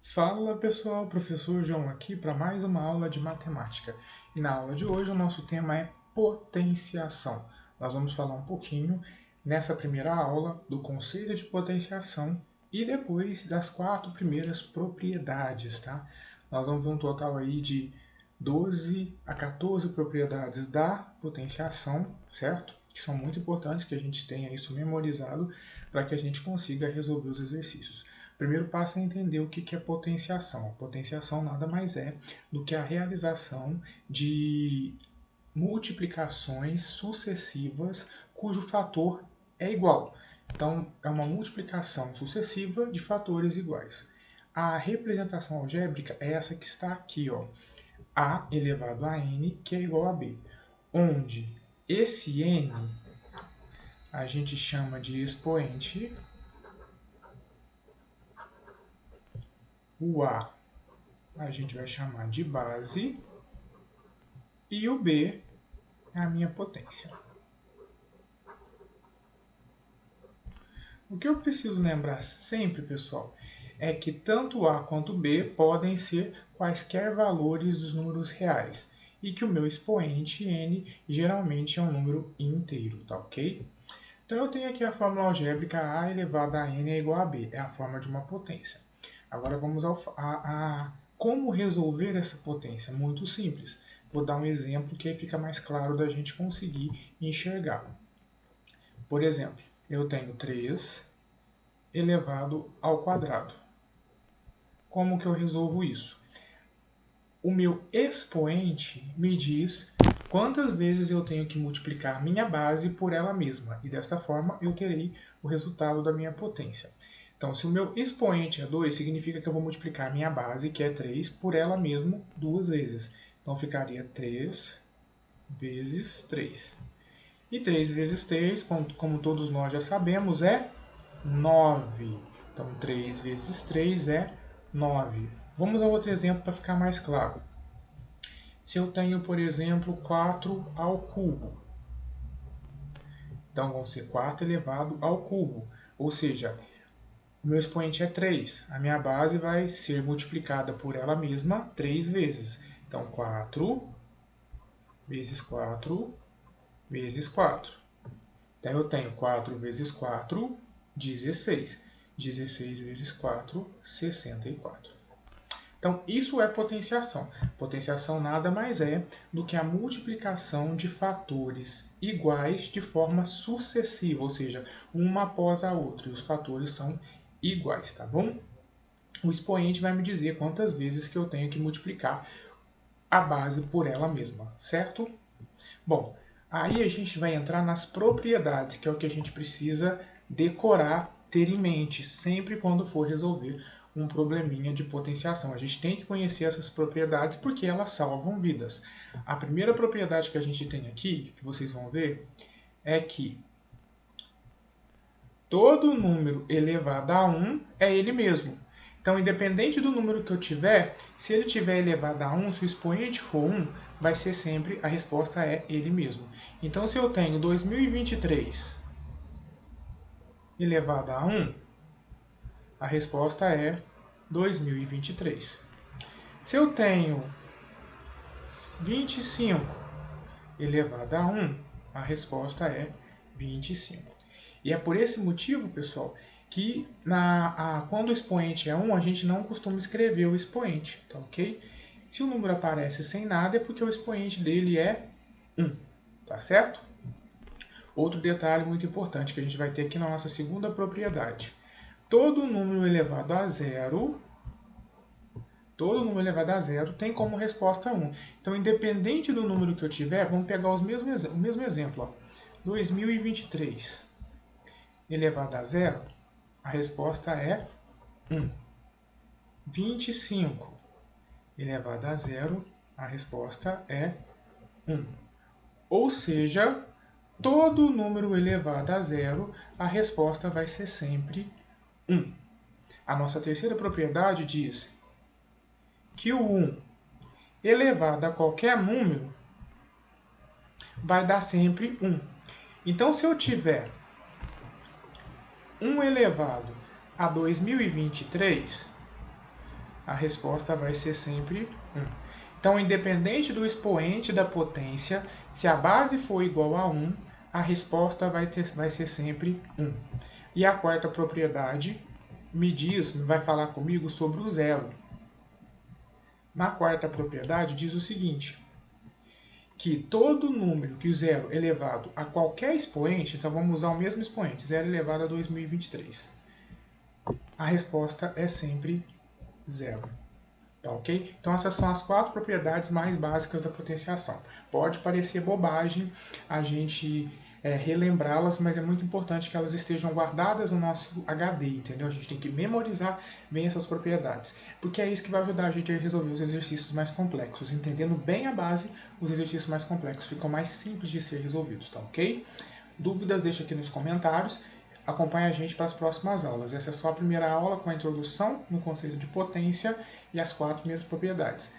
Fala pessoal, professor João aqui para mais uma aula de matemática. E na aula de hoje o nosso tema é potenciação. Nós vamos falar um pouquinho nessa primeira aula do conceito de potenciação e depois das 4 primeiras propriedades, tá? Nós vamos ver um total aí de 12 a 14 propriedades da potenciação, certo? Que são muito importantes que a gente tenha isso memorizado para que a gente consiga resolver os exercícios. O primeiro passo é entender o que é potenciação. A potenciação nada mais é do que a realização de multiplicações sucessivas cujo fator é igual. Então, é uma multiplicação sucessiva de fatores iguais. A representação algébrica é essa que está aqui, ó, a elevado a n, que é igual a b, onde esse n a gente chama de expoente, o a gente vai chamar de base e o b é a minha potência. O que eu preciso lembrar sempre, pessoal, é que tanto A quanto B podem ser quaisquer valores dos números reais e que o meu expoente n geralmente é um número inteiro, tá ok? Então eu tenho aqui a fórmula algébrica A elevado a n é igual a B, é a forma de uma potência. Agora vamos a como resolver essa potência. Muito simples. Vou dar um exemplo que aí fica mais claro da gente conseguir enxergar. Por exemplo, eu tenho 3 elevado ao quadrado. Como que eu resolvo isso? O meu expoente me diz quantas vezes eu tenho que multiplicar minha base por ela mesma, e desta forma eu terei o resultado da minha potência. Então, se o meu expoente é 2, significa que eu vou multiplicar minha base, que é 3, por ela mesma 2 vezes. Então, ficaria 3 vezes 3. E 3 vezes 3, como todos nós já sabemos, é 9. Então, 3 vezes 3 é 9. Vamos a outro exemplo para ficar mais claro. Se eu tenho, por exemplo, 4 ao cubo, então vão ser 4 elevado ao cubo. Ou seja, o meu expoente é 3. A minha base vai ser multiplicada por ela mesma 3 vezes. Então, 4 vezes 4 vezes 4. Então, eu tenho 4 vezes 4, 16. 16 vezes 4, 64. Então, isso é potenciação. Potenciação nada mais é do que a multiplicação de fatores iguais de forma sucessiva, ou seja, uma após a outra. E os fatores são iguais, tá bom? O expoente vai me dizer quantas vezes que eu tenho que multiplicar a base por ela mesma, certo? Bom, aí a gente vai entrar nas propriedades, que é o que a gente precisa decorar, ter em mente, sempre quando for resolver um probleminha de potenciação. A gente tem que conhecer essas propriedades porque elas salvam vidas. A primeira propriedade que a gente tem aqui, que vocês vão ver, é que todo número elevado a 1 é ele mesmo. Então, independente do número que eu tiver, se ele tiver elevado a 1, se o expoente for 1, vai ser sempre, a resposta é ele mesmo. Então, se eu tenho 2023 elevado a 1, a resposta é 2023. Se eu tenho 25 elevado a 1, a resposta é 25. E é por esse motivo, pessoal, que quando o expoente é 1, a gente não costuma escrever o expoente, tá ok? Se o número aparece sem nada, é porque o expoente dele é 1, tá certo? Outro detalhe muito importante que a gente vai ter aqui na nossa segunda propriedade. Todo número elevado a zero tem como resposta 1. Então, independente do número que eu tiver, vamos pegar o mesmo exemplo. Ó. 2023 elevado a zero, a resposta é 1. 25 elevado a zero, a resposta é 1. Ou seja, todo número elevado a zero, a resposta vai ser sempre 1. A nossa terceira propriedade diz que o 1 elevado a qualquer número vai dar sempre 1. Então, se eu tiver 1 elevado a 2023, a resposta vai ser sempre 1. Então, independente do expoente da potência, se a base for igual a 1, a resposta vai ser sempre 1. E a quarta propriedade vai falar comigo sobre o zero. Na quarta propriedade diz o seguinte, que todo número que o zero elevado a qualquer expoente, então vamos usar o mesmo expoente, 0 elevado a 2023, a resposta é sempre 0. Tá, ok? Então essas são as 4 propriedades mais básicas da potenciação. Pode parecer bobagem a gente relembrá-las, mas é muito importante que elas estejam guardadas no nosso HD, entendeu? A gente tem que memorizar bem essas propriedades, porque é isso que vai ajudar a gente a resolver os exercícios mais complexos. Entendendo bem a base, os exercícios mais complexos ficam mais simples de ser resolvidos, tá ok? Dúvidas, deixa aqui nos comentários. Acompanhe a gente para as próximas aulas. Essa é só a primeira aula com a introdução no conceito de potência e as 4 primeiras propriedades.